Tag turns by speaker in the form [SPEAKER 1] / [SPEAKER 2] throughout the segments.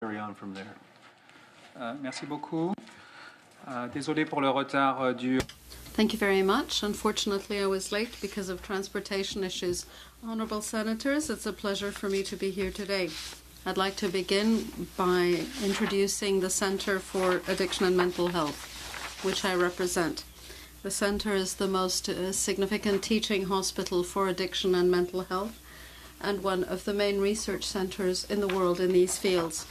[SPEAKER 1] carry on from there.
[SPEAKER 2] Merci beaucoup. Désolé pour le retard du...
[SPEAKER 3] Thank you very much. Unfortunately, I was late because of transportation issues. Honourable Senators, it's a pleasure for me to be here today. I'd like to begin by introducing the Centre for Addiction and Mental Health, which I represent. The Centre is the most significant teaching hospital for addiction and mental health, and one of the main research centres in the world in these fields.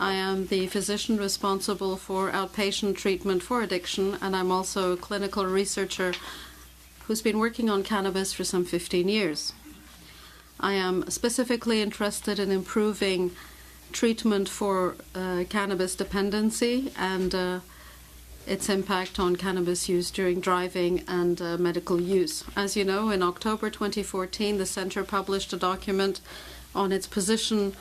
[SPEAKER 3] I am the physician responsible for outpatient treatment for addiction, and I'm also a clinical researcher who's been working on cannabis for some 15 years. I am specifically interested in improving treatment for cannabis dependency and its impact on cannabis use during driving and medical use. As you know, in October 2014, the Centre published a document on its position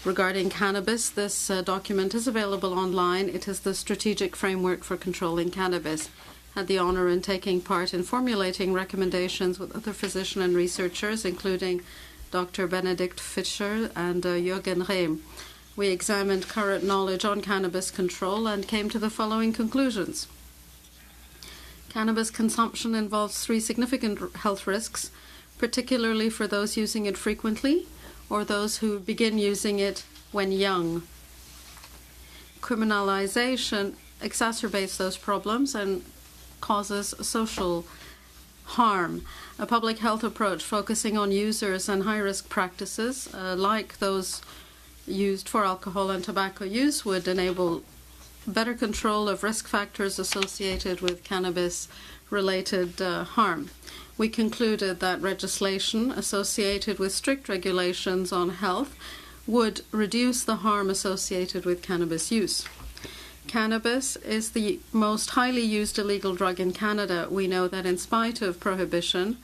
[SPEAKER 3] regarding cannabis. This document is available online. It is the Strategic Framework for Controlling Cannabis. I had the honour in taking part in formulating recommendations with other physicians and researchers, including Dr. Benedict Fischer and Jürgen Rehm. We examined current knowledge on cannabis control and came to the following conclusions. Cannabis consumption involves 3 significant health risks, particularly for those using it frequently or those who begin using it when young. Criminalization exacerbates those problems and causes social harm. A public health approach focusing on users and high-risk practices, like those used for alcohol and tobacco use, would enable better control of risk factors associated with cannabis-related harm. We concluded that legislation associated with strict regulations on health would reduce the harm associated with cannabis use. Cannabis is the most highly used illegal drug in Canada. We know that in spite of prohibition,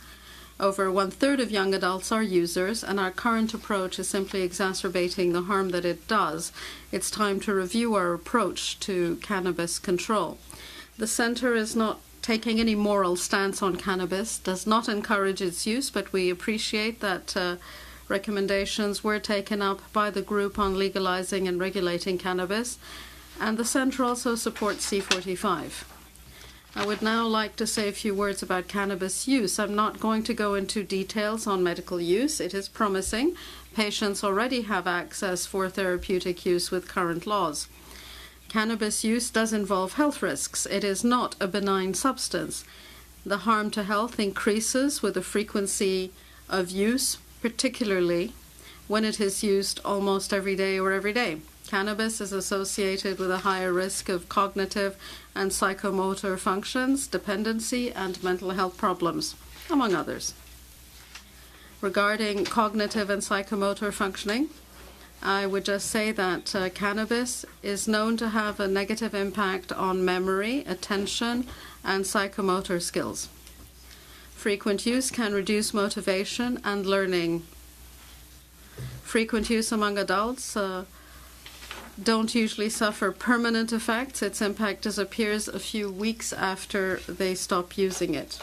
[SPEAKER 3] over 1/3 of young adults are users, and our current approach is simply exacerbating the harm that it does. It's time to review our approach to cannabis control. The Centre is not taking any moral stance on cannabis, does not encourage its use, but we appreciate that recommendations were taken up by the group on legalizing and regulating cannabis, and the Centre also supports C-45. I would now like to say a few words about cannabis use. I'm not going to go into details on medical use. It is promising. Patients already have access for therapeutic use with current laws. Cannabis use does involve health risks. It is not a benign substance. The harm to health increases with the frequency of use, particularly when it is used almost every day or every day. Cannabis is associated with a higher risk of cognitive and psychomotor functions, dependency, and mental health problems, among others. Regarding cognitive and psychomotor functioning, I would just say that cannabis is known to have a negative impact on memory, attention, and psychomotor skills. Frequent use can reduce motivation and learning. Frequent use among adults don't usually suffer permanent effects. Its impact disappears a few weeks after they stop using it.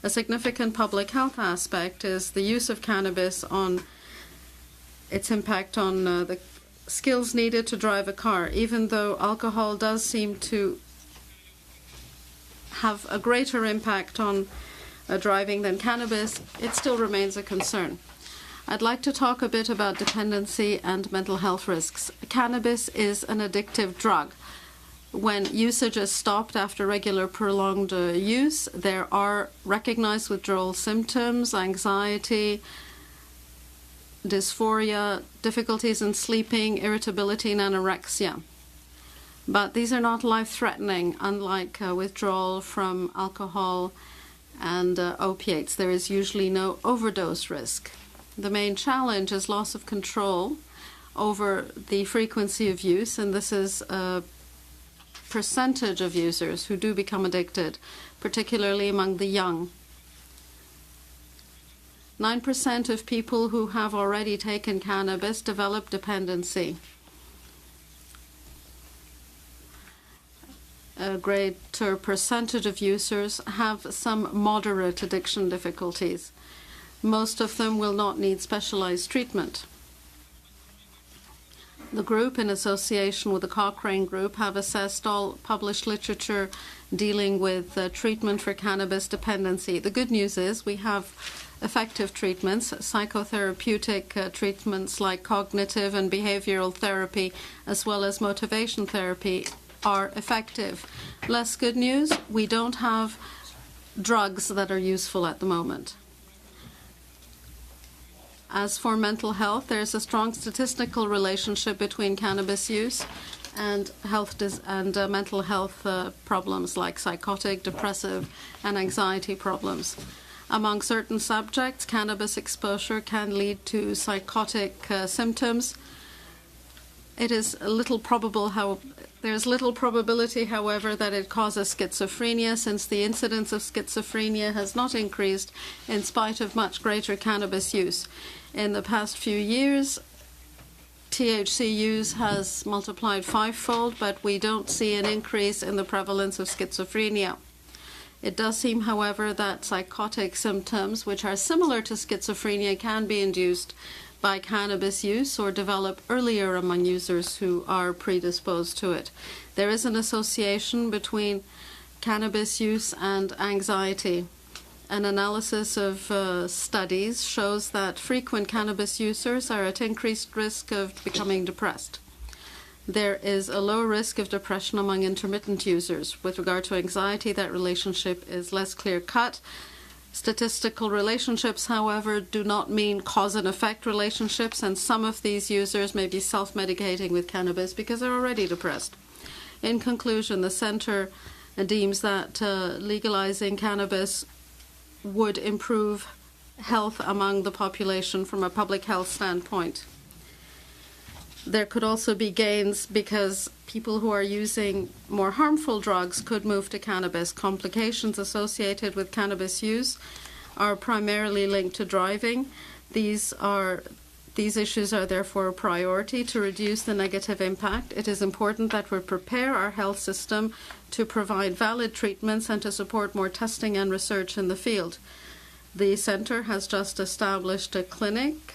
[SPEAKER 3] A significant public health aspect is the use of cannabis on its impact on the skills needed to drive a car. Even though alcohol does seem to have a greater impact on driving than cannabis, it still remains a concern. I'd like to talk a bit about dependency and mental health risks. Cannabis is an addictive drug. When usage is stopped after regular prolonged use, there are recognized withdrawal symptoms, anxiety, dysphoria, difficulties in sleeping, irritability, and anorexia. But these are not life-threatening, unlike withdrawal from alcohol and opiates. There is usually no overdose risk. The main challenge is loss of control over the frequency of use, and this is a percentage of users who do become addicted, particularly among the young. 9% of people who have already taken cannabis develop dependency. A greater percentage of users have some moderate addiction difficulties. Most of them will not need specialized treatment. The group, in association with the Cochrane Group, have assessed all published literature dealing with treatment for cannabis dependency. The good news is we have effective treatments, psychotherapeutic treatments like cognitive and behavioral therapy, as well as motivation therapy, are effective. Less good news, we don't have drugs that are useful at the moment. As for mental health, there's a strong statistical relationship between cannabis use and mental health problems like psychotic, depressive, and anxiety problems. Among certain subjects, cannabis exposure can lead to psychotic symptoms. It is little probable there's little probability, however, that it causes schizophrenia, since the incidence of schizophrenia has not increased in spite of much greater cannabis use. In the past few years, THC use has multiplied fivefold, but we don't see an increase in the prevalence of schizophrenia. It does seem, however, that psychotic symptoms, which are similar to schizophrenia, can be induced by cannabis use or develop earlier among users who are predisposed to it. There is an association between cannabis use and anxiety. An analysis of studies shows that frequent cannabis users are at increased risk of becoming depressed. There is a low risk of depression among intermittent users. With regard to anxiety, that relationship is less clear-cut. Statistical relationships, however, do not mean cause and effect relationships, and some of these users may be self-medicating with cannabis because they're already depressed. In conclusion, the Centre deems that legalizing cannabis would improve health among the population from a public health standpoint. There could also be gains because people who are using more harmful drugs could move to cannabis. Complications associated with cannabis use are primarily linked to driving. These issues are therefore a priority to reduce the negative impact. It is important that we prepare our health system to provide valid treatments and to support more testing and research in the field. The Centre has just established a clinic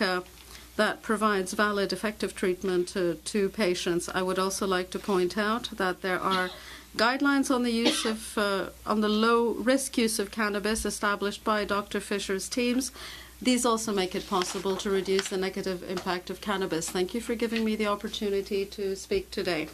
[SPEAKER 3] that provides valid, effective treatment to patients. I would also like to point out that there are guidelines on the use of on the low-risk use of cannabis established by Dr. Fisher's teams. These also make it possible to reduce the negative impact of cannabis. Thank you for giving me the opportunity to speak today.